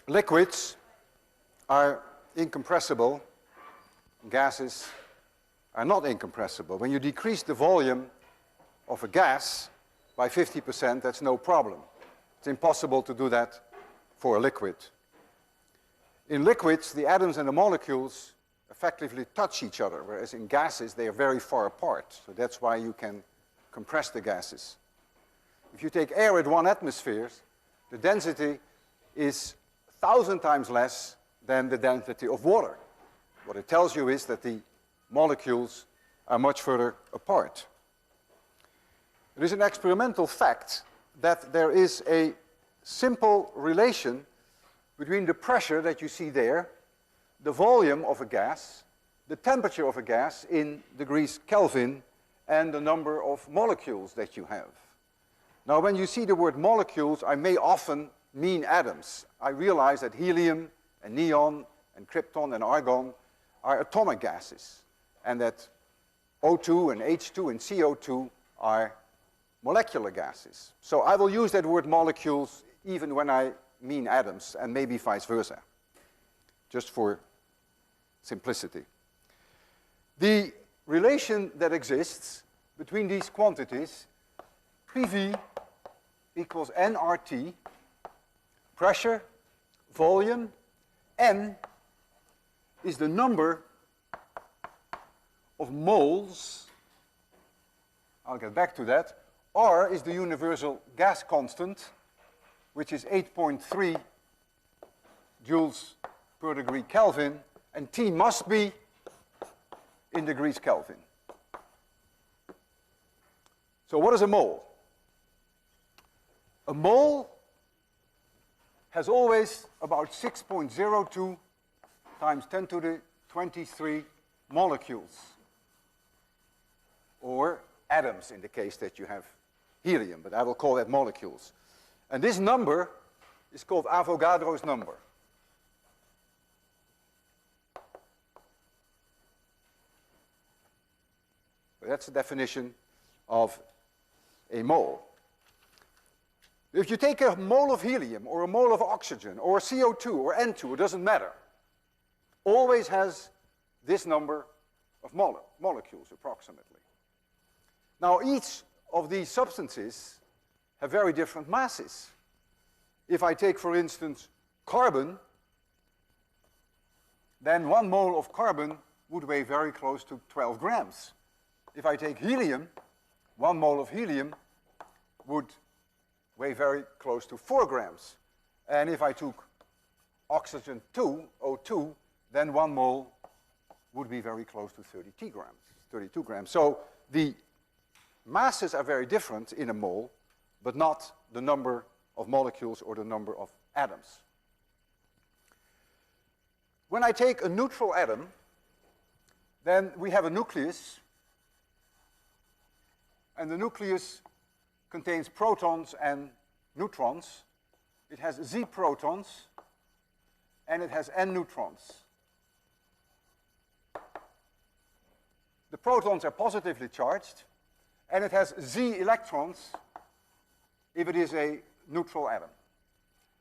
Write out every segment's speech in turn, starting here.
liquids are incompressible, gases are not incompressible. When you decrease the volume of a gas by 50%, that's no problem. It's impossible to do that for a liquid. In liquids, the atoms and the molecules effectively touch each other, whereas in gases, they are very far apart. So that's why you can compress the gases. If you take air at 1 atmosphere, the density is 1,000 times less than the density of water. What it tells you is that the molecules are much further apart. It is an experimental fact that there is a simple relation between the pressure that you see there, the volume of a gas, the temperature of a gas in degrees Kelvin, and the number of molecules that you have. Now, when you see the word molecules, I may often mean atoms. I realize that helium and neon and krypton and argon are atomic gases, and that O2 and H2 and CO2 are molecular gases. So I will use that word molecules even when I mean atoms, and maybe vice versa, just for simplicity. The relation that exists between these quantities, PV equals nRT, pressure, volume, N is the number of moles, I'll get back to that, R is the universal gas constant, which is 8.3 joules per degree Kelvin, and T must be in degrees Kelvin. So what is a mole? A mole has always about 6.02 times 10 to the 23 molecules, or atoms in the case that you have helium, but I will call that molecules. And this number is called Avogadro's number. That's the definition of a mole. If you take a mole of helium or a mole of oxygen or CO2 or N2, it doesn't matter. Always has this number of molecules approximately. Now each of these substances have very different masses. If I take, for instance, carbon, then 1 mole of carbon would weigh very close to 12 grams. If I take helium, 1 mole of helium would weigh very close to 4 grams. And if I took oxygen 2, O2, then 1 mole would be very close to 32 grams. So the masses are very different in a mole, but not the number of molecules or the number of atoms. When I take a neutral atom, then we have a nucleus, and the nucleus contains protons and neutrons. It has Z protons, and it has N neutrons. The protons are positively charged, and it has Z electrons if it is a neutral atom.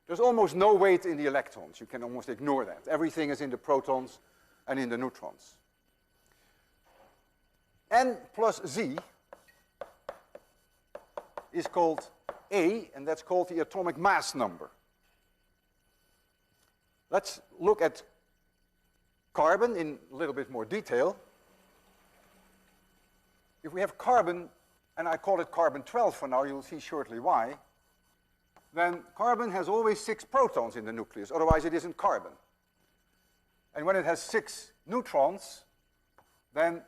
There's almost no weight in the electrons. You can almost ignore that. Everything is in the protons and in the neutrons. N plus Z is called A, and that's called the atomic mass number. Let's look at carbon in a little bit more detail. If we have carbon, and I call it carbon 12 for now, you'll see shortly why, then carbon has always 6 protons in the nucleus, otherwise it isn't carbon. And when it has 6 neutrons, then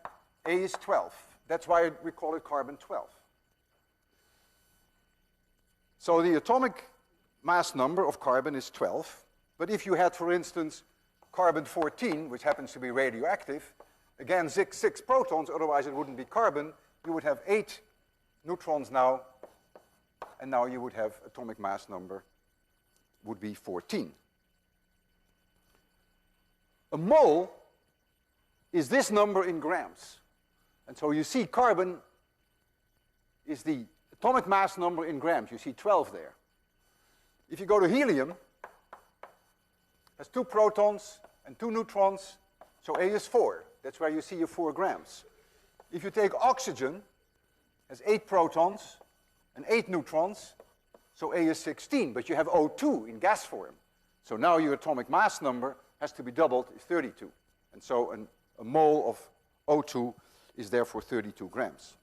A is 12. That's why we call it carbon 12. So the atomic mass number of carbon is 12, but if you had, for instance, carbon 14, which happens to be radioactive, again, 6 protons, otherwise it wouldn't be carbon, you would have 8 neutrons now, and now you would have atomic mass number would be 14. A mole is this number in grams. And so you see carbon is the atomic mass number in grams. You see 12 there. If you go to helium, has 2 protons and 2 neutrons, so A is 4. That's where you see your 4 grams. If you take oxygen, has 8 protons and 8 neutrons, so A is 16, but you have O2 in gas form. So now your atomic mass number has to be doubled, is 32. And so a mole of O2 is therefore 32 grams.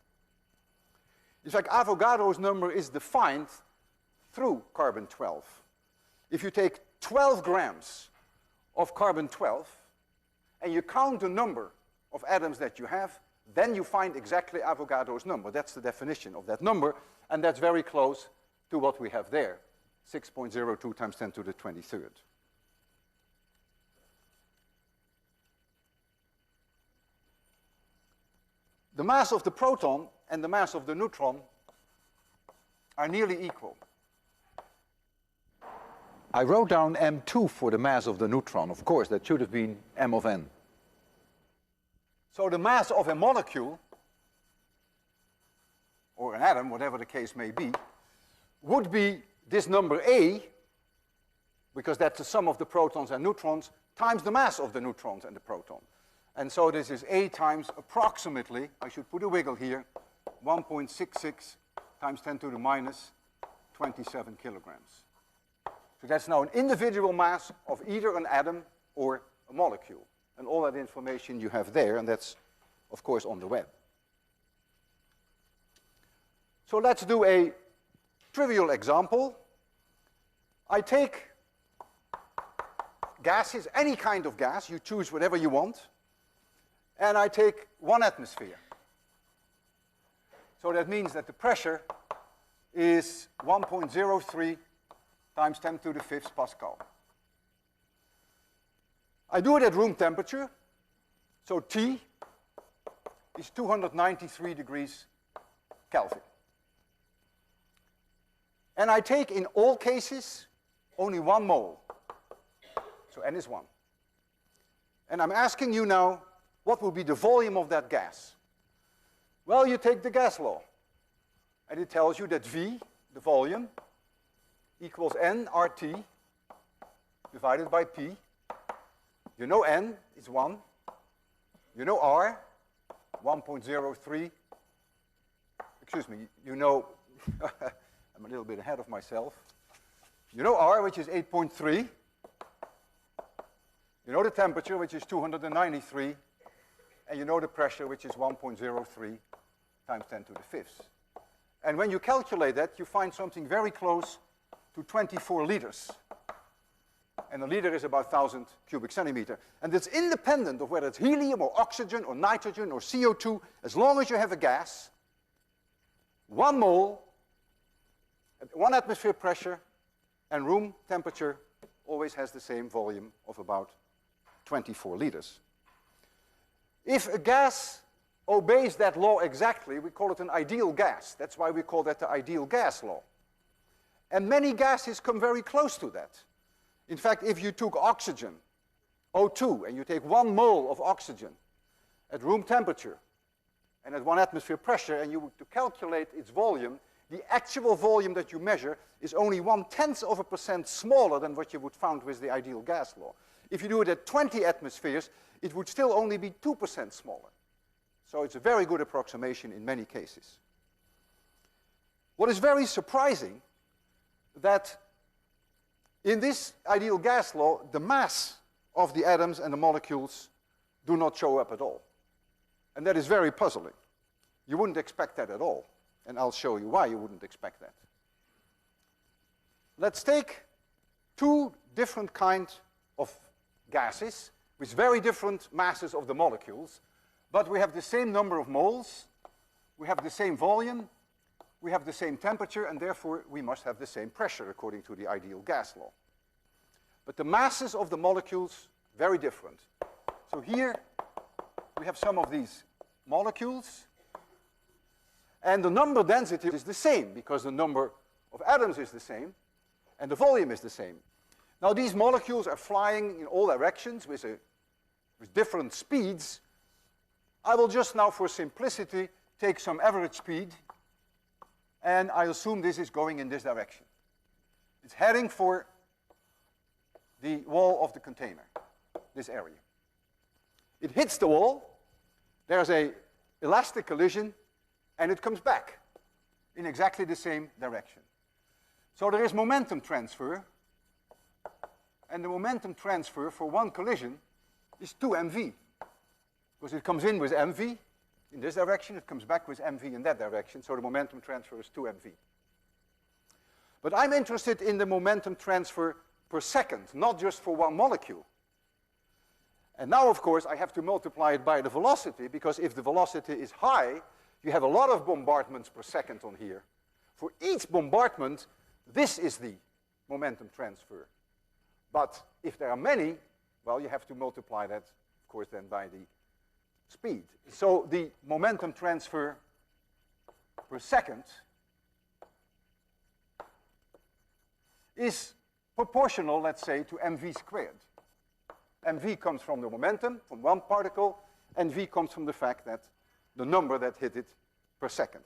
In fact, Avogadro's number is defined through carbon-12. If you take 12 grams of carbon-12 and you count the number of atoms that you have, then you find exactly Avogadro's number. That's the definition of that number, and that's very close to what we have there, 6.02 times 10 to the 23rd. The mass of the proton and the mass of the neutron are nearly equal. I wrote down m2 for the mass of the neutron. Of course, that should have been m of n. So the mass of a molecule, or an atom, whatever the case may be, would be this number A, because that's the sum of the protons and neutrons, times the mass of the neutrons and the proton. And so this is A times approximately, I should put a wiggle here, 1.66 times 10 to the minus 27 kilograms. So that's now an individual mass of either an atom or a molecule. And all that information you have there, and that's, of course, on the web. So let's do a trivial example. I take gases, any kind of gas, you choose whatever you want, and I take 1 atmosphere. So that means that the pressure is 1.03 times 10 to the 5th Pascal. I do it at room temperature, so T is 293 degrees Kelvin. And I take in all cases only 1 mole, so N is 1. And I'm asking you now, what will be the volume of that gas? Well, you take the gas law, and it tells you that V, the volume, equals N RT divided by P. You know N is 1. You know R, 1.03. Excuse me, you know, I'm a little bit ahead of myself. You know R, which is 8.3. You know the temperature, which is 293. And you know the pressure, which is 1.03 times 10 to the 5th. And when you calculate that, you find something very close to 24 liters. And a liter is about 1,000 cubic centimeter. And it's independent of whether it's helium or oxygen or nitrogen or CO2. As long as you have a gas, 1 mole, at 1 atmosphere pressure, and room temperature always has the same volume of about 24 liters. If a gas obeys that law exactly, we call it an ideal gas. That's why we call that the ideal gas law. And many gases come very close to that. In fact, if you took oxygen, O2, and you take 1 mole of oxygen at room temperature and at 1 atmosphere pressure, and you were to calculate its volume, the actual volume that you measure is only 0.1% smaller than what you would find with the ideal gas law. If you do it at 20 atmospheres, it would still only be 2% smaller. So it's a very good approximation in many cases. What is very surprising, that in this ideal gas law, the mass of the atoms and the molecules do not show up at all. And that is very puzzling. You wouldn't expect that at all. And I'll show you why you wouldn't expect that. Let's take 2 different kinds of gases with very different masses of the molecules, but we have the same number of moles, we have the same volume, we have the same temperature, and therefore we must have the same pressure according to the ideal gas law. But the masses of the molecules, very different. So here we have some of these molecules, and the number density is the same because the number of atoms is the same and the volume is the same. Now these molecules are flying in all directions with different speeds. I will just now, for simplicity, take some average speed, and I assume this is going in this direction. It's heading for the wall of the container, this area. It hits the wall, there's an elastic collision, and it comes back in exactly the same direction. So there is momentum transfer, and the momentum transfer for one collision is 2mv, because it comes in with mv in this direction, it comes back with mv in that direction, so the momentum transfer is 2mv. But I'm interested in the momentum transfer per second, not just for one molecule. And now, of course, I have to multiply it by the velocity, because if the velocity is high, you have a lot of bombardments per second on here. For each bombardment, this is the momentum transfer. But if there are many, well, you have to multiply that, of course, then by the speed. So the momentum transfer per second is proportional, let's say, to mv squared. mv comes from the momentum, from one particle, and v comes from the fact that the number that hit it per second.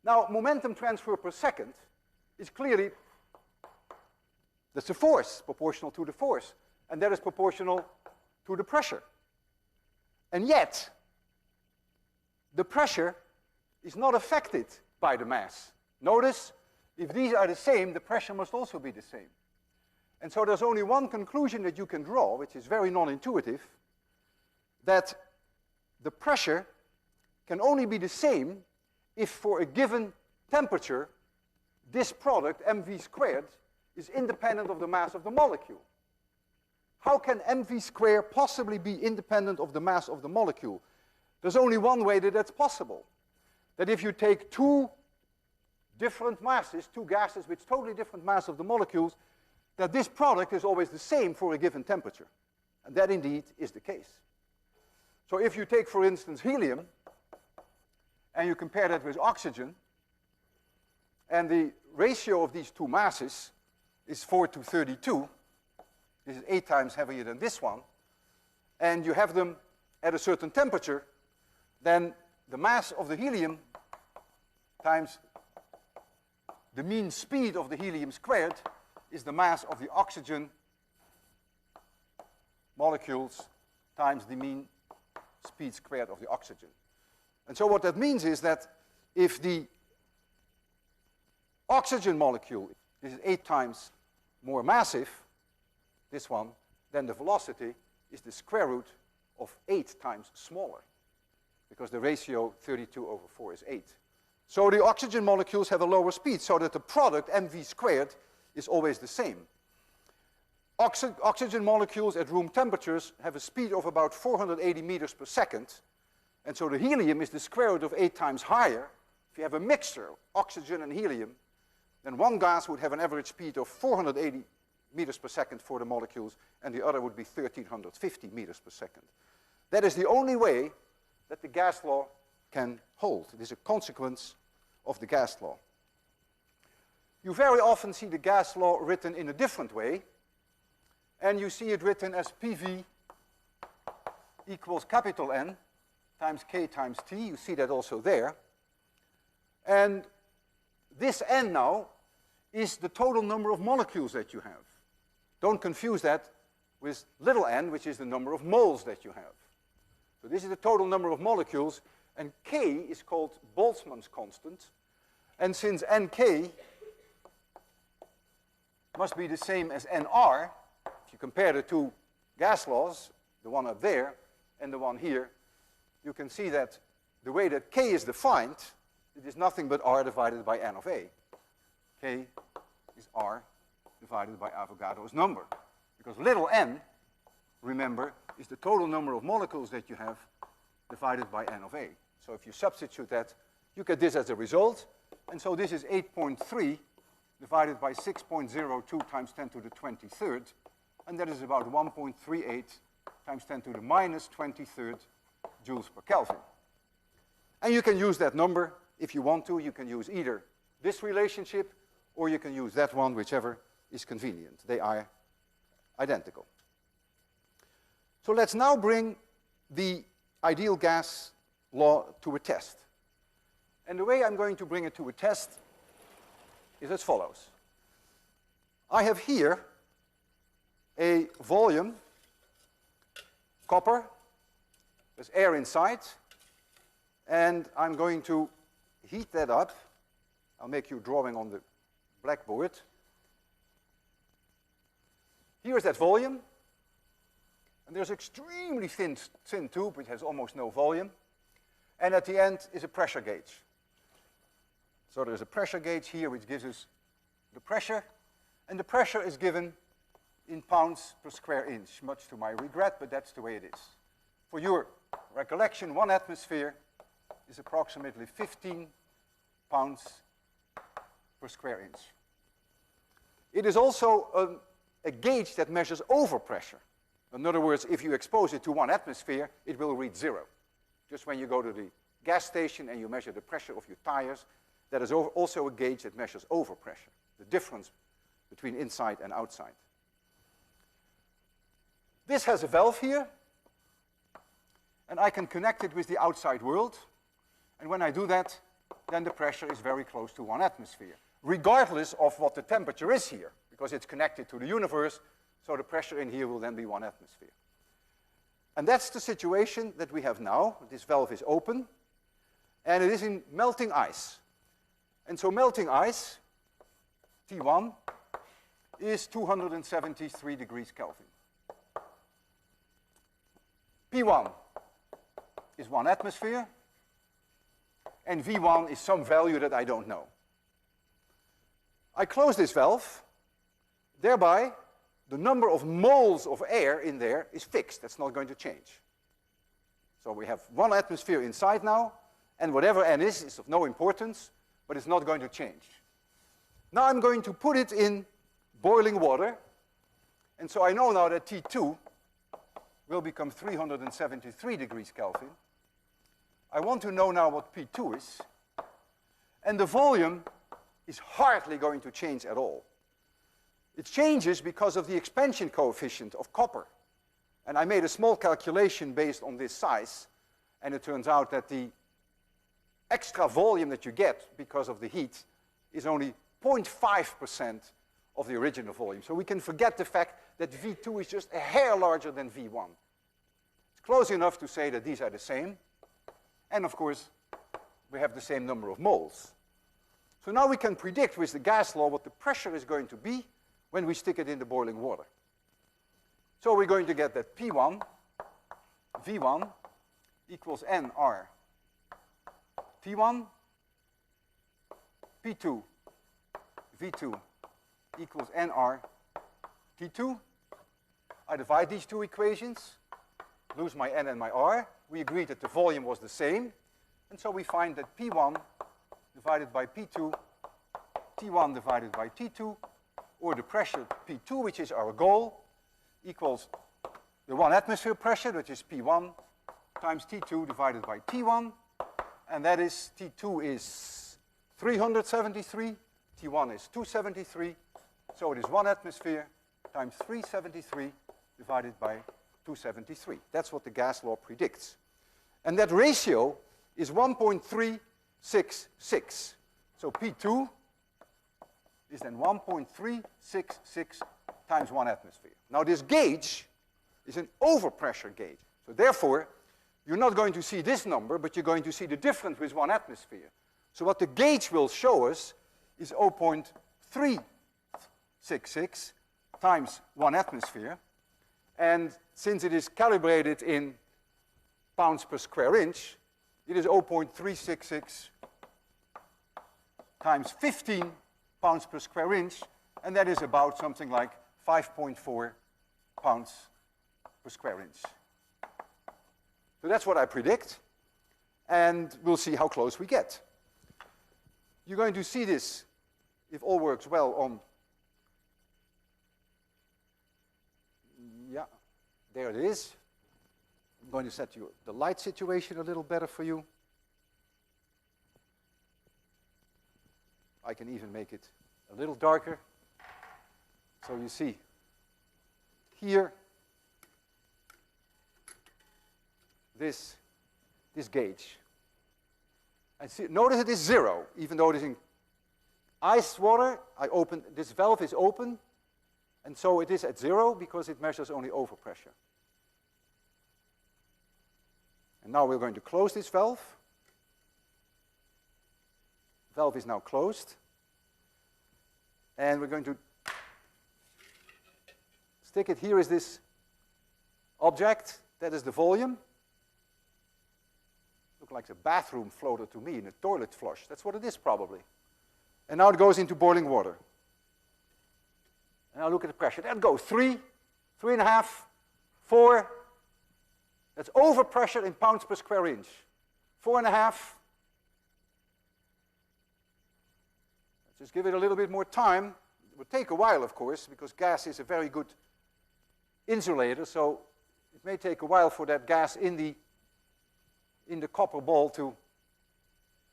Now, momentum transfer per second is clearly, that's a force, proportional to the force, and that is proportional to the pressure. And yet, the pressure is not affected by the mass. Notice, if these are the same, the pressure must also be the same. And so there's only one conclusion that you can draw, which is very non-intuitive, that the pressure can only be the same if for a given temperature, this product, mv squared, is independent of the mass of the molecule. How can mv squared possibly be independent of the mass of the molecule? There's only one way that that's possible. That if you take two different masses, two gases with totally different mass of the molecules, that this product is always the same for a given temperature. And that indeed is the case. So if you take, for instance, helium, and you compare that with oxygen, and the ratio of these two masses is 4:32, this is 8 times heavier than this one, and you have them at a certain temperature, then the mass of the helium times the mean speed of the helium squared is the mass of the oxygen molecules times the mean speed squared of the oxygen. And so what that means is that if the oxygen molecule is 8 times more massive, this one, then the velocity is the square root of 8 times smaller, because the ratio 32/4 is 8. So the oxygen molecules have a lower speed, so that the product, mv squared, is always the same. Oxygen molecules at room temperatures have a speed of about 480 meters per second, and so the helium is the square root of 8 times higher. If you have a mixture, oxygen and helium, then one gas would have an average speed of 480 meters per second for the molecules, and the other would be 1350 meters per second. That is the only way that the gas law can hold. It is a consequence of the gas law. You very often see the gas law written in a different way, and you see it written as PV equals capital N times K times T. You see that also there. And this N now is the total number of molecules that you have. Don't confuse that with little n, which is the number of moles that you have. So this is the total number of molecules, and K is called Boltzmann's constant. And since Nk must be the same as Nr, if you compare the two gas laws, the one up there and the one here, you can see that the way that K is defined, it is nothing but R divided by N of A. K is R divided by Avogadro's number. Because little n, remember, is the total number of molecules that you have divided by N of A. So if you substitute that, you get this as a result. And so this is 8.3 divided by 6.02 times 10 to the 23rd. And that is about 1.38 times 10 to the minus 23rd joules per Kelvin. And you can use that number if you want to. You can use either this relationship or you can use that one, whichever is convenient. They are identical. So let's now bring the ideal gas law to a test. And the way I'm going to bring it to a test is as follows. I have here a volume, copper, there's air inside, and I'm going to heat that up. I'll make you a drawing on the blackboard. Here's that volume, and there's extremely thin tube which has almost no volume, and at the end is a pressure gauge. So there's a pressure gauge here which gives us the pressure, and the pressure is given in pounds per square inch, much to my regret, but that's the way it is. For your recollection, 1 atmosphere is approximately 15 pounds per square inch. It is also a gauge that measures overpressure. In other words, if you expose it to 1 atmosphere, it will read 0. Just when you go to the gas station and you measure the pressure of your tires, that is also a gauge that measures overpressure, the difference between inside and outside. This has a valve here, and I can connect it with the outside world. And when I do that, then the pressure is very close to 1 atmosphere, regardless of what the temperature is here, because it's connected to the universe, so the pressure in here will then be 1 atmosphere. And that's the situation that we have now. This valve is open, and it is in melting ice. And so melting ice, T1, is 273 degrees Kelvin. P1 is 1 atmosphere, and V1 is some value that I don't know. I close this valve, thereby the number of moles of air in there is fixed. That's not going to change. So we have 1 atmosphere inside now, and whatever n is of no importance, but it's not going to change. Now I'm going to put it in boiling water, and so I know now that T2 will become 373 degrees Kelvin. I want to know now what P2 is, and the volume is hardly going to change at all. It changes because of the expansion coefficient of copper. And I made a small calculation based on this size, and it turns out that the extra volume that you get because of the heat is only 0.5% of the original volume. So we can forget the fact that V2 is just a hair larger than V1. It's close enough to say that these are the same. And of course, we have the same number of moles. So now we can predict with the gas law what the pressure is going to be when we stick it in the boiling water. So we're going to get that P1, V1 equals nR T1, P2, V2 equals nR T2. I divide these two equations, lose my n and my r. We agreed that the volume was the same, and so we find that P1 divided by P2, T1 divided by T2, or the pressure P2, which is our goal, equals the 1 atmosphere pressure, which is P1, times T2 divided by T1, and that is, T2 is 373, T1 is 273, so it is 1 atmosphere times 373 divided by 273. That's what the gas law predicts. And that ratio is 1.366. So P2 is then 1.366 times 1 atmosphere. Now this gauge is an overpressure gauge. So therefore, you're not going to see this number, but you're going to see the difference with 1 atmosphere. So what the gauge will show us is 0.366 times 1 atmosphere. And since it is calibrated in pounds per square inch, it is 0.366 times 15 pounds per square inch, and that is about something like 5.4 pounds per square inch. So that's what I predict, and we'll see how close we get. You're going to see this, if all works well, on, yeah, there it is. I'm going to set the light situation a little better for you. I can even make it a little darker. So you see here this gauge. And see, notice it is 0, even though it is in ice water. This valve is open, And so it is at 0 because it measures only overpressure. And now we're going to close this valve. Valve is now closed. And we're going to stick it. Here is this object. That is the volume. Look like the bathroom floater to me in a toilet flush. That's what it is probably. And now it goes into boiling water. And now look at the pressure. There it goes. 3, 3.5, 4. That's overpressure in pounds per square inch. 4.5. Just give it a little bit more time. It will take a while, of course, because gas is a very good insulator, so it may take a while for that gas in the copper ball to,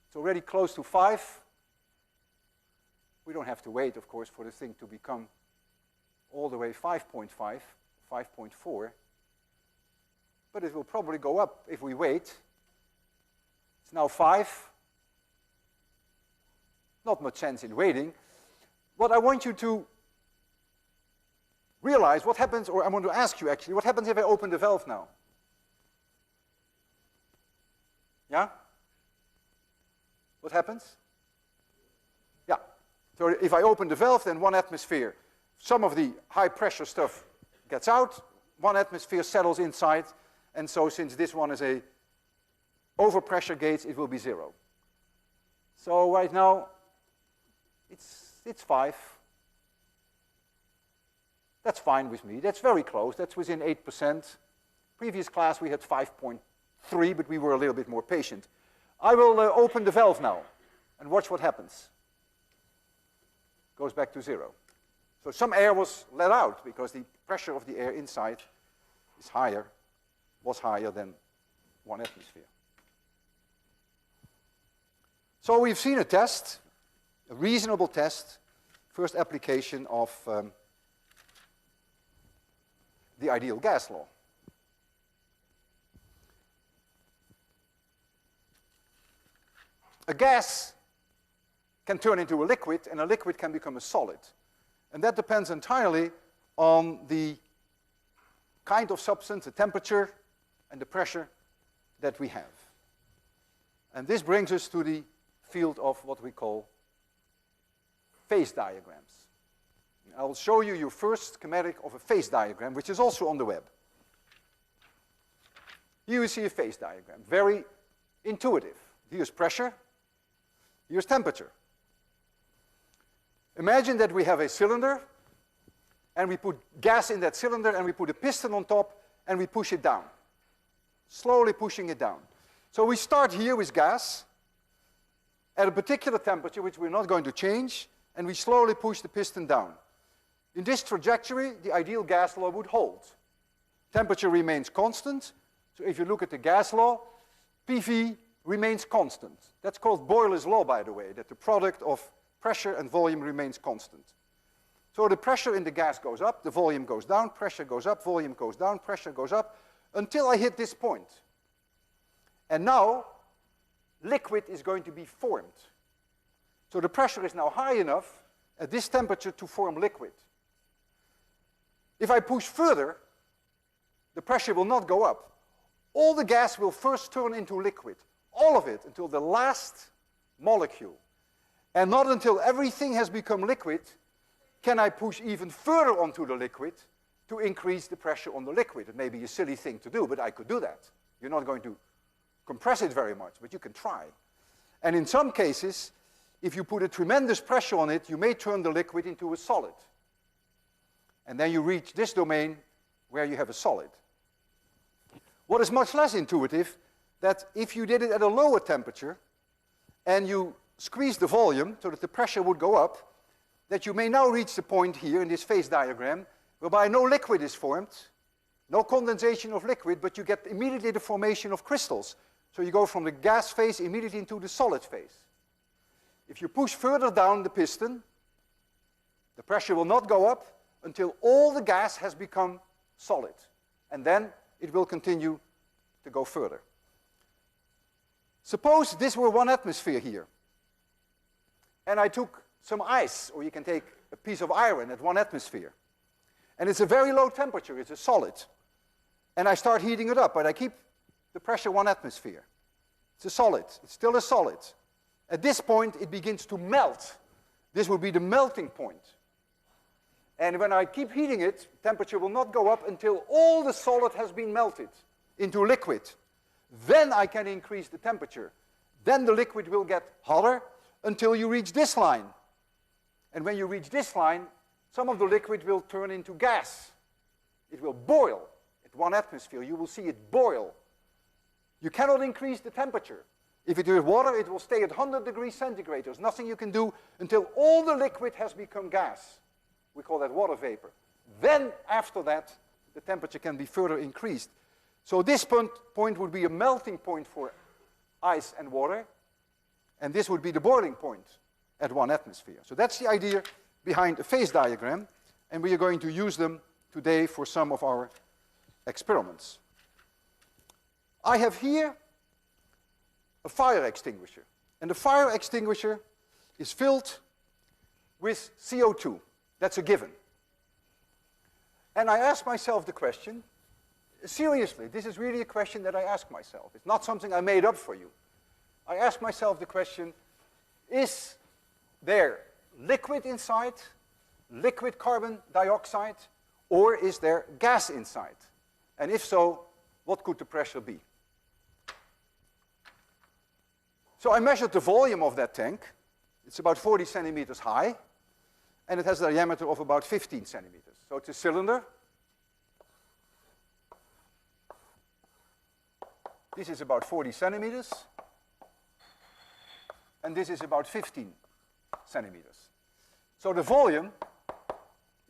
it's already close to 5. We don't have to wait, of course, for the thing to become all the way 5.5, 5.4. But it will probably go up if we wait. It's now 5. Not much sense in waiting. What I want you to realize, what happens, or I want to ask you actually, what happens if I open the valve now? Yeah? What happens? Yeah. So if I open the valve, then 1 atmosphere, some of the high pressure stuff gets out, 1 atmosphere settles inside, and so since this one is a overpressure gauge, it will be 0. So right now, it's 5. That's fine with me. That's very close. That's within 8%. Previous class we had 5.3, but we were a little bit more patient. I will open the valve now and watch what happens. Goes back to 0. So some air was let out because the pressure of the air inside is higher, was higher than 1 atmosphere. So we've seen a test, a reasonable test, first application of the ideal gas law. A gas can turn into a liquid, and a liquid can become a solid. And that depends entirely on the kind of substance, the temperature, and the pressure that we have. And this brings us to the field of what we call phase diagrams. I will show you your first schematic of a phase diagram, which is also on the web. Here you see a phase diagram, very intuitive. Here's pressure, here's temperature. Imagine that we have a cylinder, and we put gas in that cylinder, and we put a piston on top, and we push it down, slowly pushing it down. So we start here with gas at a particular temperature, which we're not going to change, and we slowly push the piston down. In this trajectory, the ideal gas law would hold. Temperature remains constant, so if you look at the gas law, PV remains constant. That's called Boyle's law, by the way, that the product of pressure and volume remains constant. So the pressure in the gas goes up, the volume goes down, pressure goes up, volume goes down, pressure goes up, until I hit this point. And now, liquid is going to be formed. So the pressure is now high enough at this temperature to form liquid. If I push further, the pressure will not go up. All the gas will first turn into liquid, all of it, until the last molecule. And not until everything has become liquid can I push even further onto the liquid to increase the pressure on the liquid. It may be a silly thing to do, but I could do that. You're not going to compress it very much, but you can try. And in some cases, if you put a tremendous pressure on it, you may turn the liquid into a solid. And then you reach this domain where you have a solid. What is much less intuitive, that if you did it at a lower temperature and you squeeze the volume so that the pressure would go up, that you may now reach the point here in this phase diagram whereby no liquid is formed, no condensation of liquid, but you get immediately the formation of crystals. So you go from the gas phase immediately into the solid phase. If you push further down the piston, the pressure will not go up until all the gas has become solid. And then it will continue to go further. Suppose this were 1 atmosphere here. And I took some ice, or you can take a piece of iron at 1 atmosphere. And it's a very low temperature, it's a solid. And I start heating it up, but I keep the pressure 1 atmosphere. It's a solid, it's still a solid. At this point, it begins to melt. This will be the melting point. And when I keep heating it, temperature will not go up until all the solid has been melted into liquid. Then I can increase the temperature. Then the liquid will get hotter until you reach this line. And when you reach this line, some of the liquid will turn into gas. It will boil at 1 atmosphere. You will see it boil. You cannot increase the temperature. If it is water, it will stay at 100 degrees centigrade. There's nothing you can do until all the liquid has become gas. We call that water vapor. Then, after that, the temperature can be further increased. So this point would be a melting point for ice and water, and this would be the boiling point at 1 atmosphere. So that's the idea behind a phase diagram, and we are going to use them today for some of our experiments. I have here a fire extinguisher, and the fire extinguisher is filled with CO2. That's a given. And I ask myself the question, seriously, this is really a question that I ask myself. It's not something I made up for you. I ask myself the question, is there liquid inside, liquid carbon dioxide, or is there gas inside? And if so, what could the pressure be? So I measured the volume of that tank. It's about 40 centimeters high, and it has a diameter of about 15 centimeters. So it's a cylinder. This is about 40 centimeters, and this is about 15 centimeters. So the volume,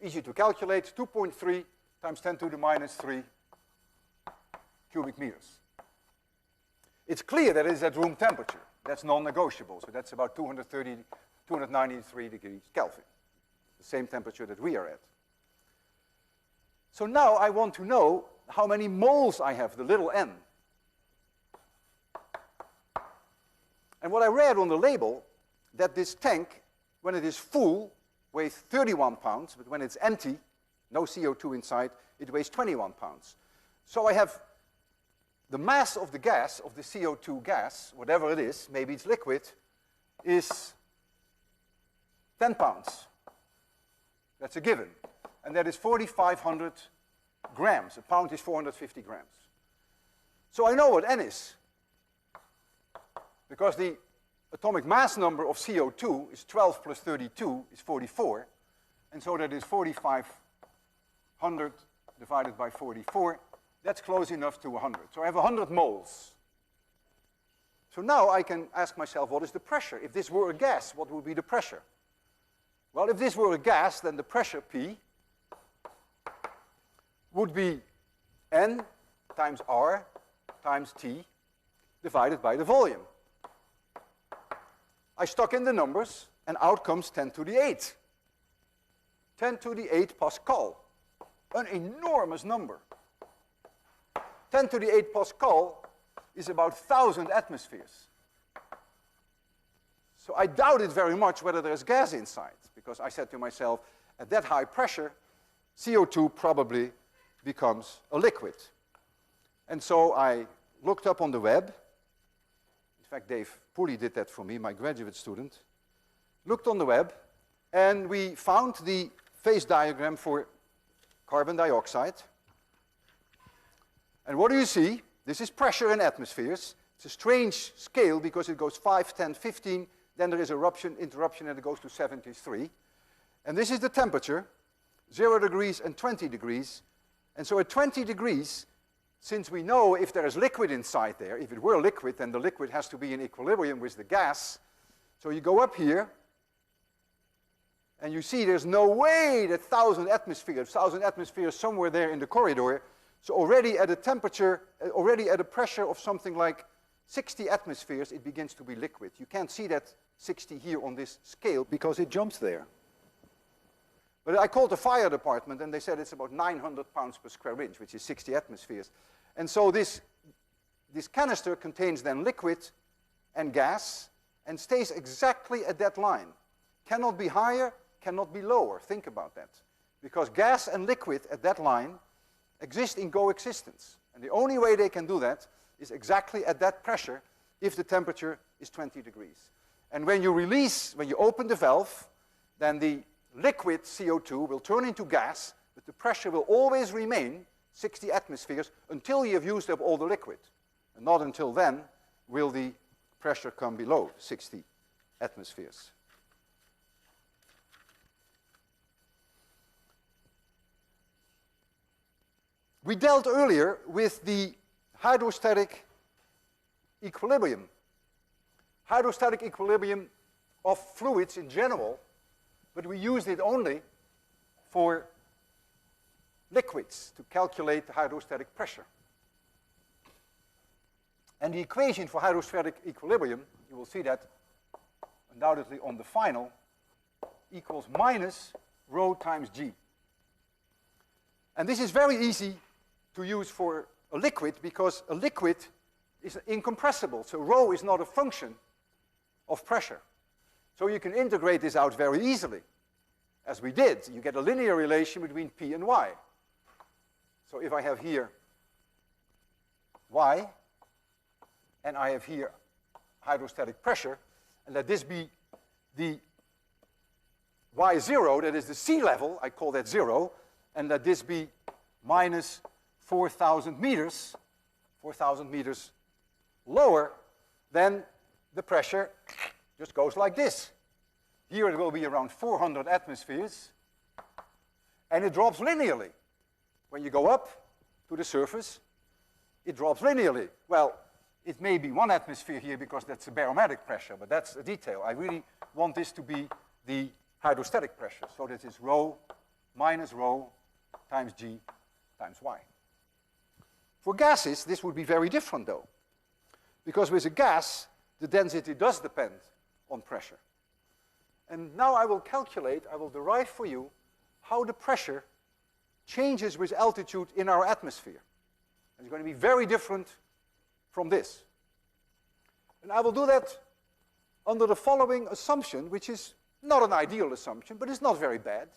easy to calculate, 2.3 times 10 to the minus 3 cubic meters. It's clear that it is at room temperature. That's non-negotiable, so that's about 293 degrees Kelvin, the same temperature that we are at. So now I want to know how many moles I have, the little n. And what I read on the label, that this tank, when it is full, weighs 31 pounds, but when it's empty, no CO2 inside, it weighs 21 pounds. So I have the mass of the gas, of the CO2 gas, whatever it is, maybe it's liquid, is 10 pounds. That's a given. And that is 4,500 grams. A pound is 450 grams. So I know what n is, because the atomic mass number of CO2 is 12 plus 32 is 44, and so that is 4,500 divided by 44. That's close enough to 100. So I have 100 moles. So now I can ask myself, what is the pressure? If this were a gas, what would be the pressure? Well, if this were a gas, then the pressure P would be N times R times T divided by the volume. I stuck in the numbers, and out comes 10 to the 8. 10 to the 8 Pascal. An enormous number. 10 to the 8 Pascal is about 1,000 atmospheres. So I doubted very much whether there's gas inside, because I said to myself, at that high pressure, CO2 probably becomes a liquid. And so I looked up on the web. In fact, Dave Pooley did that for me, my graduate student. Looked on the web, and we found the phase diagram for carbon dioxide. And what do you see? This is pressure in atmospheres. It's a strange scale because it goes 5, 10, 15, then there is interruption, and it goes to 73. And this is the temperature, 0 degrees and 20 degrees. And so at 20 degrees, since we know if there is liquid inside there, if it were liquid, then the liquid has to be in equilibrium with the gas. So you go up here, and you see there's no way that 1,000 atmospheres somewhere there in the corridor. So already at a temperature, already at a pressure of something like 60 atmospheres, it begins to be liquid. You can't see that 60 here on this scale because it jumps there. But I called the fire department, and they said it's about 900 pounds per square inch, which is 60 atmospheres. And so this canister contains then liquid and gas and stays exactly at that line. Cannot be higher, cannot be lower. Think about that. because gas and liquid at that line exist in coexistence. And the only way they can do that is exactly at that pressure if the temperature is 20 degrees. And when you open the valve, then the liquid CO2 will turn into gas, but the pressure will always remain 60 atmospheres until you have used up all the liquid. And not until then will the pressure come below 60 atmospheres. We dealt earlier with the hydrostatic equilibrium. Hydrostatic equilibrium of fluids in general, but we used it only for liquids to calculate the hydrostatic pressure. And the equation for hydrostatic equilibrium, you will see that undoubtedly on the final, equals minus rho times G. And this is very easy to use for a liquid because a liquid is incompressible. So rho is not a function of pressure. So you can integrate this out very easily, as we did. You get a linear relation between P and Y. So if I have here Y, and I have here hydrostatic pressure, and let this be the Y0, that is the sea level, I call that 0, and let this be minus 4,000 meters lower, then the pressure just goes like this. Here it will be around 400 atmospheres, and it drops linearly. When you go up to the surface, it drops linearly. Well, it may be 1 atmosphere here because that's a barometric pressure, but that's a detail. I really want this to be the hydrostatic pressure. So this is rho minus rho times G times Y. For gases, this would be very different though, because with a gas, the density does depend on pressure. And now I will derive for you how the pressure changes with altitude in our atmosphere. It's going to be very different from this. And I will do that under the following assumption, which is not an ideal assumption, but it's not very bad.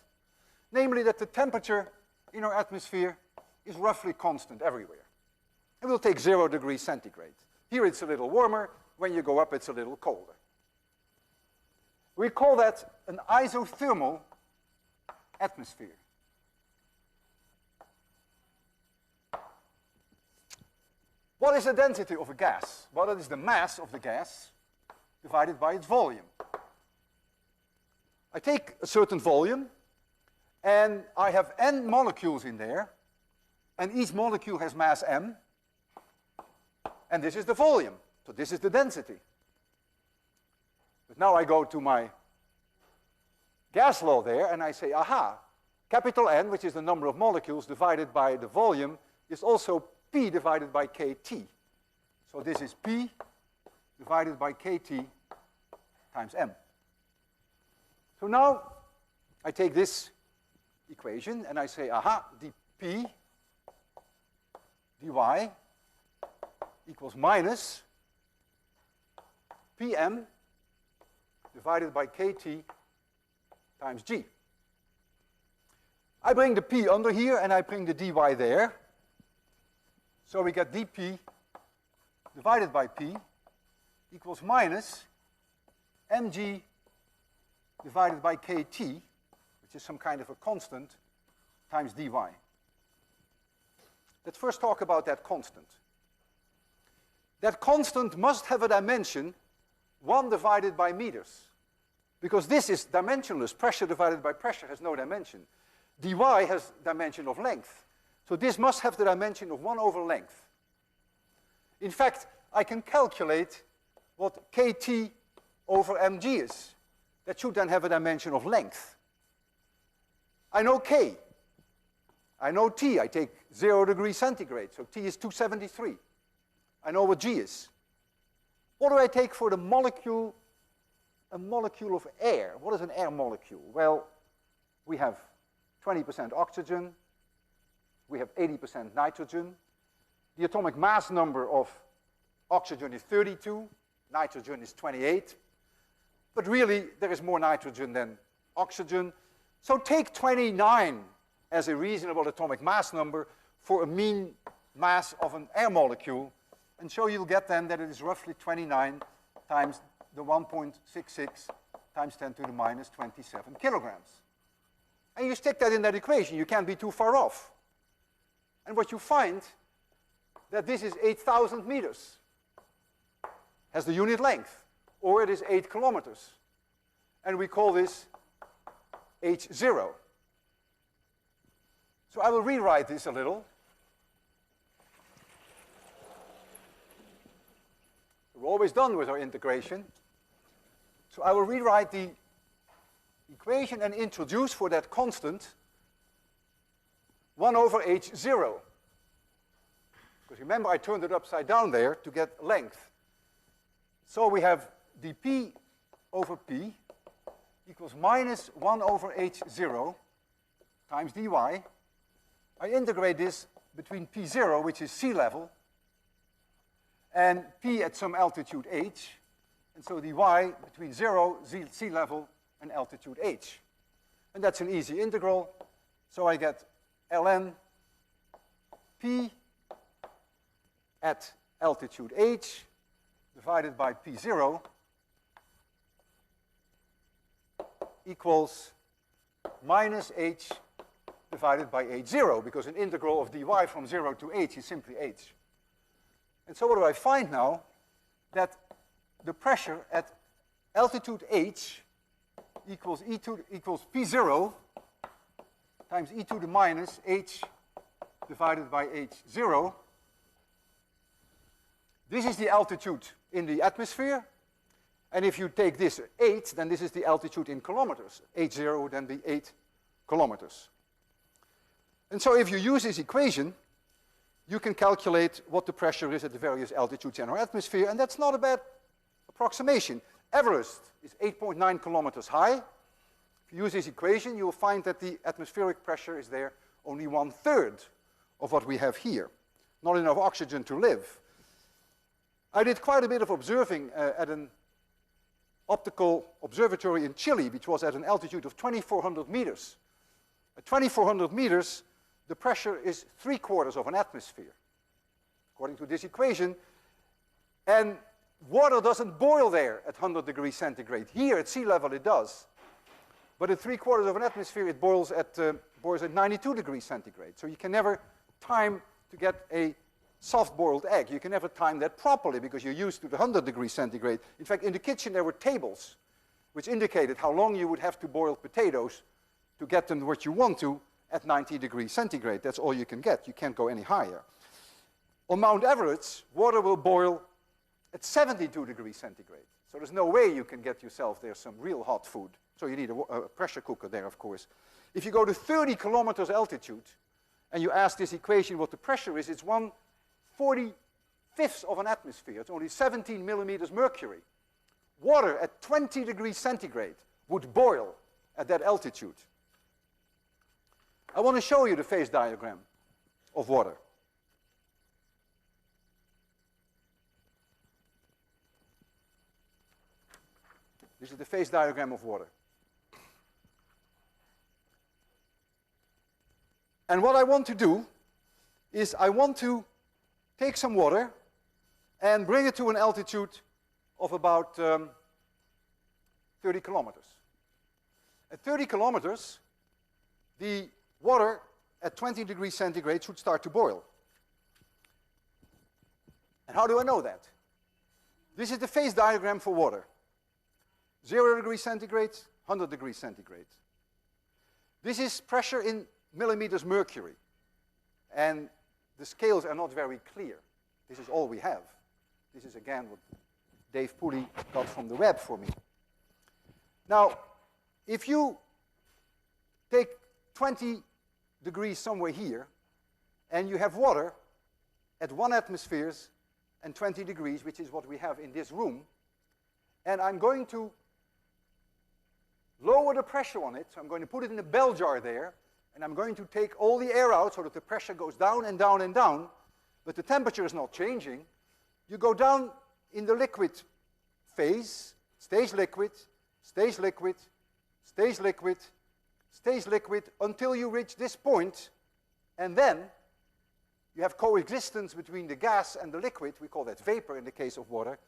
Namely that the temperature in our atmosphere is roughly constant everywhere. And we'll take 0 degrees centigrade. Here it's a little warmer. When you go up, it's a little colder. We call that an isothermal atmosphere. What is the density of a gas? Well, that is the mass of the gas divided by its volume. I take a certain volume, and I have n molecules in there, and each molecule has mass m, and this is the volume. So this is the density. But now I go to my gas law there, and I say, aha, capital N, which is the number of molecules divided by the volume, is also P divided by KT. So this is P divided by KT times M. So now I take this equation and I say, aha, dP dy equals minus Pm divided by KT times G. I bring the P under here and I bring the dy there. So we get dP divided by P equals minus mg divided by KT, which is some kind of a constant, times dy. Let's first talk about that constant. That constant must have a dimension 1 divided by meters, because this is dimensionless. Pressure divided by pressure has no dimension. dy has dimension of length. So this must have the dimension of 1 over length. In fact, I can calculate what KT over mg is. That should then have a dimension of length. I know K. I know T. I take 0 degrees centigrade, so T is 273. I know what G is. What do I take for the molecule, a molecule of air? What is an air molecule? Well, we have 20% oxygen. We have 80% nitrogen. The atomic mass number of oxygen is 32. Nitrogen is 28. But really, there is more nitrogen than oxygen. So take 29 as a reasonable atomic mass number for a mean mass of an air molecule. And so you'll get then that it is roughly 29 times the 1.66 times 10 to the minus 27 kilograms. And you stick that in that equation. You can't be too far off. And what you find, that this is 8,000 meters. Has the unit length. Or it is 8 kilometers. And we call this H0. So I will rewrite this a little. We're always done with our integration. So I will rewrite the equation and introduce for that constant 1 over H0. Because remember, I turned it upside down there to get length. So we have dP over P equals minus 1 over H0 times dy. I integrate this between P0, which is sea level, and P at some altitude h. And so dy between 0, sea level, and altitude h. And that's an easy integral. So I get ln P at altitude h divided by P0 equals minus h divided by h0, because an integral of dy from 0 to h is simply h. And so what do I find now? That the pressure at altitude h equals P0 times e to the minus h divided by h0. This is the altitude in the atmosphere. And if you take this 8, then this is the altitude in kilometers. H0 would then be 8 kilometers. And so if you use this equation, you can calculate what the pressure is at the various altitudes in our atmosphere, and that's not a bad approximation. Everest is 8.9 kilometers high. If you use this equation, you'll find that the atmospheric pressure is there only 1/3 of what we have here. Not enough oxygen to live. I did quite a bit of observing at an optical observatory in Chile, which was at an altitude of 2,400 meters. At 2,400 meters, the pressure is 3/4 of an atmosphere, according to this equation. And water doesn't boil there at 100 degrees centigrade. Here at sea level it does. But at 3/4 of an atmosphere it boils at 92 degrees centigrade. So you can never time to get a soft-boiled egg. You can never time that properly because you're used to the 100 degrees centigrade. In fact, in the kitchen there were tables which indicated how long you would have to boil potatoes to get them what you want to at 90 degrees centigrade. That's all you can get. You can't go any higher. On Mount Everest, water will boil at 72 degrees centigrade. So there's no way you can get yourself there some real hot food. So you need a pressure cooker there, of course. If you go to 30 kilometers altitude and you ask this equation what the pressure is, it's 1/45 of an atmosphere. It's only 17 millimeters mercury. Water at 20 degrees centigrade would boil at that altitude. I want to show you the phase diagram of water. This is the phase diagram of water. And what I want to do is I want to take some water and bring it to an altitude of about 30 kilometers. At 30 kilometers, the water at 20 degrees centigrade should start to boil. And how do I know that? This is the phase diagram for water. 0 degrees centigrade, 100 degrees centigrade. This is pressure in millimeters mercury. And the scales are not very clear. This is all we have. This is again what Dave Pooley got from the web for me. Now, if you take 20 degrees somewhere here, and you have water at 1 atmosphere and 20 degrees, which is what we have in this room, and I'm going to lower the pressure on it, so I'm going to put it in a bell jar there, and I'm going to take all the air out so that the pressure goes down and down and down, but the temperature is not changing. You go down in the liquid phase, stays liquid, stays liquid, stays liquid, stays liquid until you reach this point, and then you have coexistence between the gas and the liquid. We call that vapor in the case of water,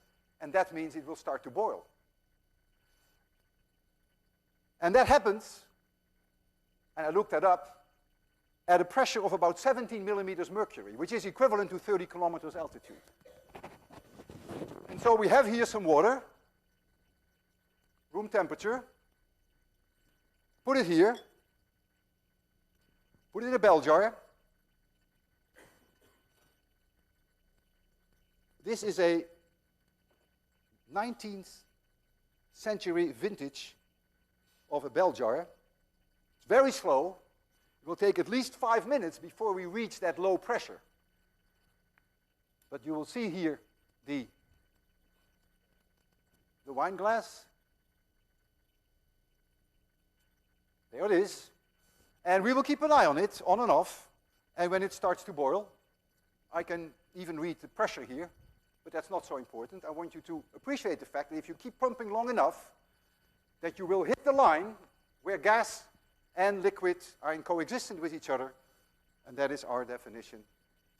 and that means it will start to boil. And that happens, and I looked that up, at a pressure of about 17 millimeters mercury, which is equivalent to 30 kilometers altitude. And so we have here some water, room temperature. Put it here. Put it in a bell jar. This is a 19th century vintage of a bell jar. It's very slow. It will take at least 5 minutes before we reach that low pressure. But you will see here the wine glass. There it is. And we will keep an eye on it, on and off. And when it starts to boil, I can even read the pressure here, but that's not so important. I want you to appreciate the fact that if you keep pumping long enough, that you will hit the line where gas and liquid are in coexistence with each other, and that is our definition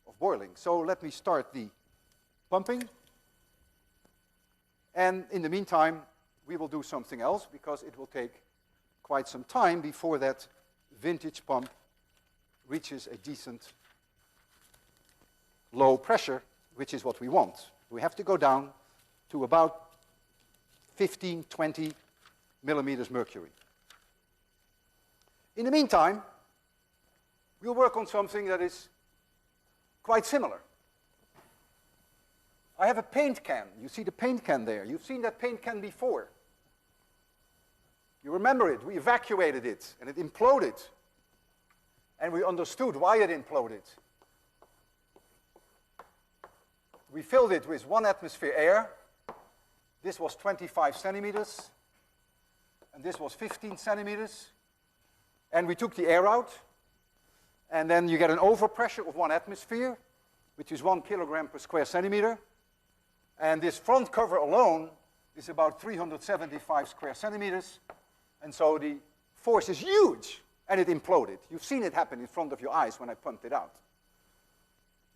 of boiling. So let me start the pumping. And in the meantime, we will do something else, because it will take quite some time before that vintage pump reaches a decent low pressure, which is what we want. We have to go down to about 15, 20 millimeters mercury. In the meantime, we'll work on something that is quite similar. I have a paint can. You see the paint can there. You've seen that paint can before. You remember it. We evacuated it, and it imploded. And we understood why it imploded. We filled it with 1 atmosphere air. This was 25 centimeters, and this was 15 centimeters. And we took the air out, and then you get an overpressure of 1 atmosphere, which is 1 kilogram per square centimeter. And this front cover alone is about 375 square centimeters. And so the force is huge, and it imploded. You've seen it happen in front of your eyes when I pumped it out.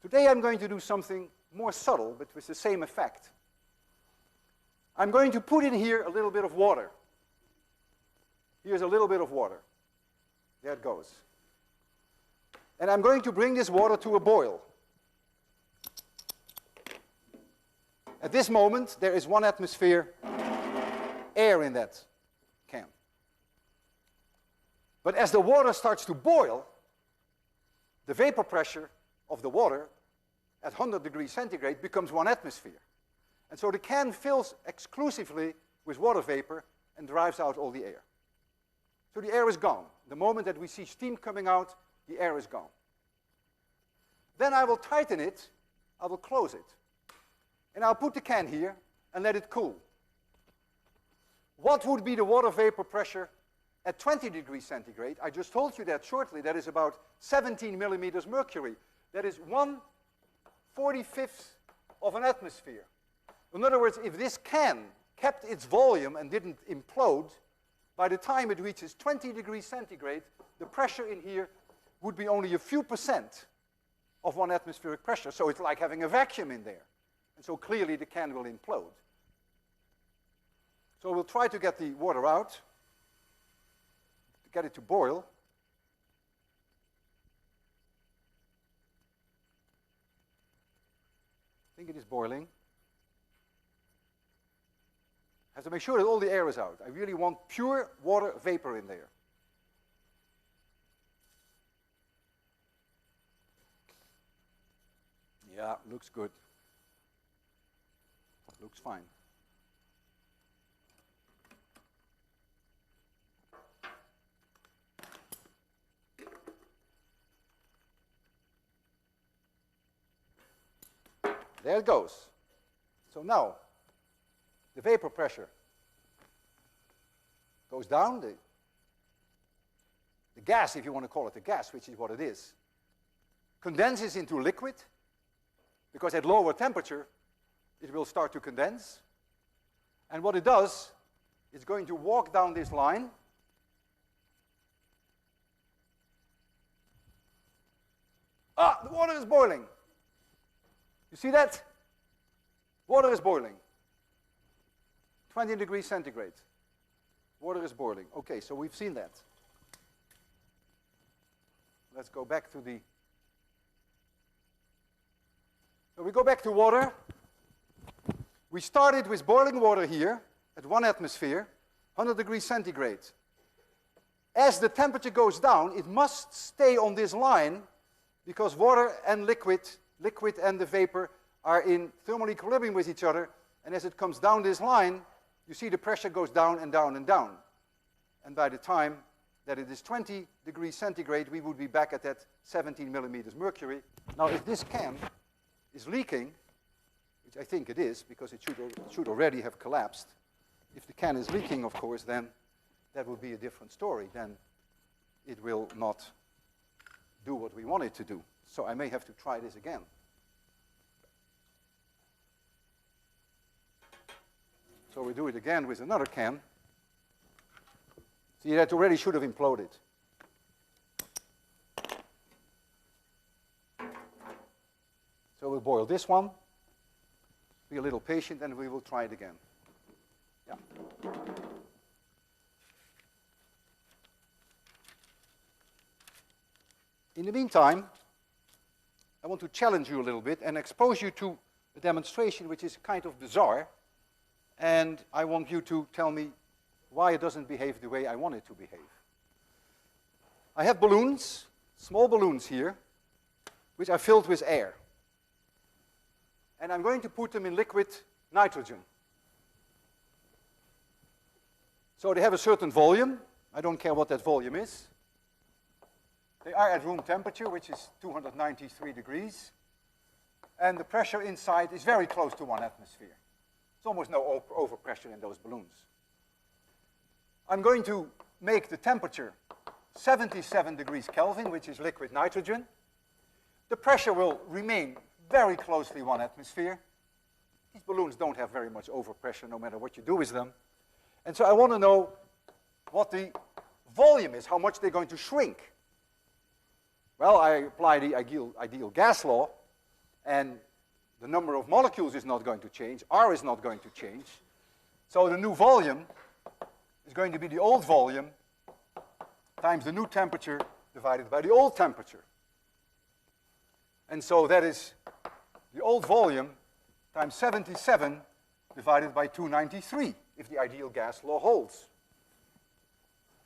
Today I'm going to do something more subtle, but with the same effect. I'm going to put in here a little bit of water. Here's a little bit of water. There it goes. And I'm going to bring this water to a boil. At this moment, there is 1 atmosphere air in that can. But as the water starts to boil, the vapor pressure of the water at 100 degrees centigrade becomes 1 atmosphere. And so the can fills exclusively with water vapor and drives out all the air. So the air is gone. The moment that we see steam coming out, the air is gone. Then I will tighten it, I will close it. And I'll put the can here and let it cool. What would be the water vapor pressure at 20 degrees centigrade? I just told you that shortly. That is about 17 millimeters mercury. That is 1/45th of an atmosphere. In other words, if this can kept its volume and didn't implode, by the time it reaches 20 degrees centigrade, the pressure in here would be only a few percent of 1 atmospheric pressure. So it's like having a vacuum in there. And so clearly the can will implode. So we'll try to get the water out, to get it to boil. I think it is boiling. I have to make sure that all the air is out. I really want pure water vapor in there. Yeah, looks good. Looks fine. There it goes. So now, the vapor pressure goes down. The gas, if you want to call it a gas, which is what it is, condenses into liquid, because at lower temperature, it will start to condense. And what it does, it's going to walk down this line Ah, the water is boiling. You see that? Water is boiling. 20 degrees centigrade. Water is boiling. Okay, so we've seen that. Let's go back to the... So we go back to water. We started with boiling water here at 1 atmosphere, 100 degrees centigrade. As the temperature goes down, it must stay on this line because water and liquid and the vapor are in thermal equilibrium with each other. And as it comes down this line, you see the pressure goes down and down and down. And by the time that it is 20 degrees centigrade, we would be back at that 17 millimeters mercury. Now, if this can is leaking, which I think it is, because it should already have collapsed. If the can is leaking, of course, then that would be a different story. Then it will not do what we want it to do. So I may have to try this again. So we do it again with another can. See, that already should have imploded. So we'll boil this one. Be a little patient and we will try it again. Yeah. In the meantime, I want to challenge you a little bit and expose you to a demonstration which is kind of bizarre. And I want you to tell me why it doesn't behave the way I want it to behave. I have balloons, small balloons here, which are filled with air. And I'm going to put them in liquid nitrogen. So they have a certain volume. I don't care what that volume is. They are at room temperature, which is 293 degrees. And the pressure inside is very close to 1 atmosphere. There's almost no overpressure in those balloons. I'm going to make the temperature 77 degrees Kelvin, which is liquid nitrogen. The pressure will remain very closely 1 atmosphere. These balloons don't have very much overpressure no matter what you do with them. And so I want to know what the volume is, how much they're going to shrink. Well, I apply the ideal gas law, and the number of molecules is not going to change. R is not going to change. So the new volume is going to be the old volume times the new temperature divided by the old temperature. And so that is the old volume times 77 divided by 293, if the ideal gas law holds.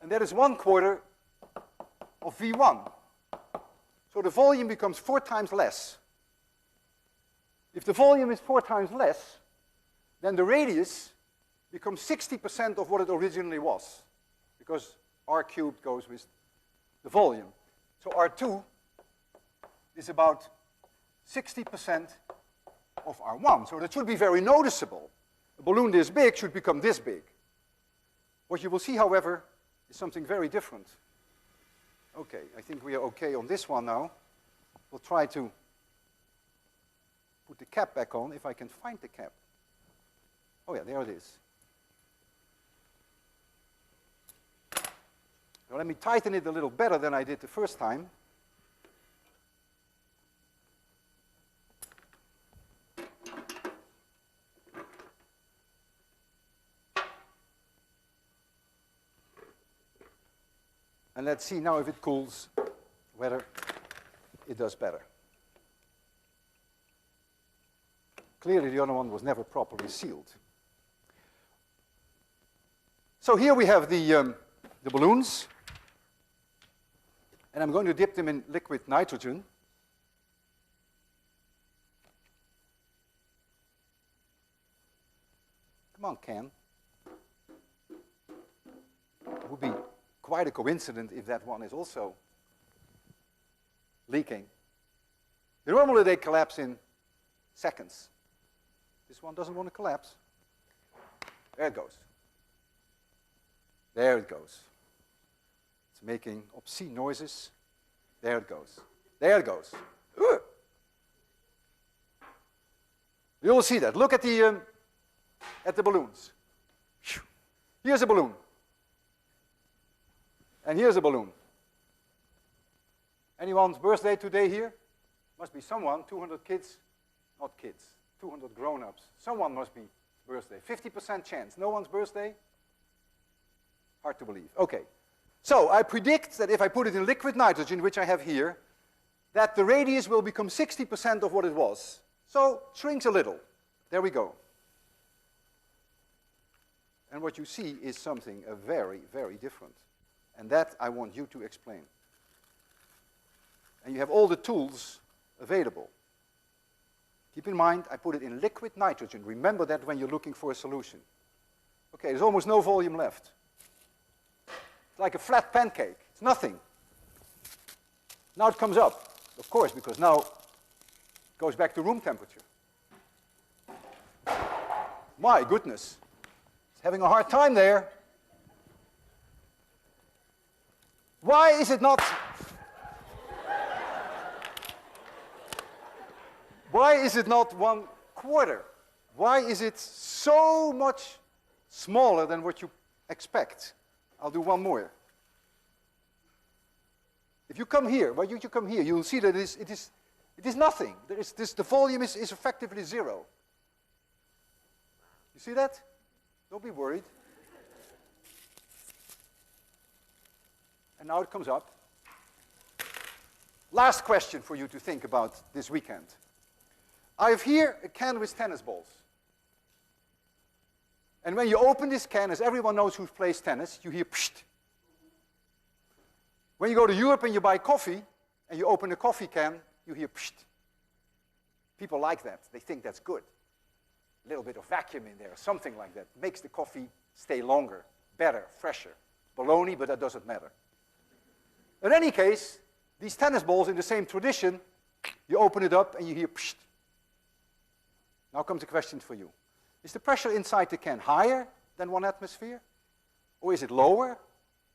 And that is 1/4 of V1. So the volume becomes 4 times less. If the volume is 4 times less, then the radius becomes 60% of what it originally was, because R cubed goes with the volume. So R2 is about 60% of R1. So that should be very noticeable. A balloon this big should become this big. What you will see, however, is something very different. Okay, I think we are okay on this one now. We'll try to put the cap back on, if I can find the cap. Oh yeah, there it is. Now let me tighten it a little better than I did the first time. And let's see now if it cools, whether it does better. Clearly the other one was never properly sealed. So here we have the balloons. And I'm going to dip them in liquid nitrogen. Come on, can. It would be quite a coincidence if that one is also leaking. Normally they collapse in seconds. This one doesn't want to collapse. There it goes. There it goes. It's making obscene noises. There it goes. There it goes. You will see that. Look at the balloons. Here's a balloon. And here's a balloon. Anyone's birthday today here? Must be someone, 200 kids, not kids, 200 grown-ups. Someone must be birthday. 50% chance. No one's birthday? Hard to believe. Okay. So I predict that if I put it in liquid nitrogen, which I have here, that the radius will become 60% of what it was. So shrinks a little. There we go. And what you see is something very, very different. And that I want you to explain. And you have all the tools available. Keep in mind, I put it in liquid nitrogen. Remember that when you're looking for a solution. Okay, there's almost no volume left. It's like a flat pancake. It's nothing. Now it comes up, of course, because now it goes back to room temperature. My goodness. It's having a hard time there. Why is it not... Why is it not 1/4? Why is it so much smaller than what you expect? I'll do one more. If you come here, you'll see that it is nothing. The volume is effectively zero. You see that? Don't be worried. And now it comes up. Last question for you to think about this weekend. I have here a can with tennis balls. And when you open this can, as everyone knows who plays tennis, you hear psht. When you go to Europe and you buy coffee, and you open a coffee can, you hear psht. People like that. They think that's good. A little bit of vacuum in there, something like that. Makes the coffee stay longer, better, fresher. Baloney, but that doesn't matter. In any case, these tennis balls in the same tradition, you open it up and you hear psht. Now comes the question for you. Is the pressure inside the can higher than 1 atmosphere? Or is it lower?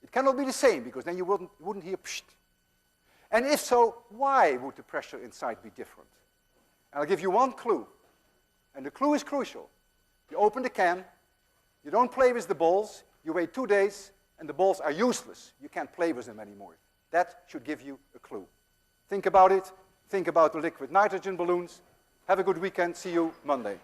It cannot be the same, because then you wouldn't hear psht. And if so, why would the pressure inside be different? And I'll give you one clue. And the clue is crucial. You open the can, you don't play with the balls, you wait 2 days, and the balls are useless. You can't play with them anymore. That should give you a clue. Think about it. Think about the liquid nitrogen balloons. Have a good weekend. See you Monday.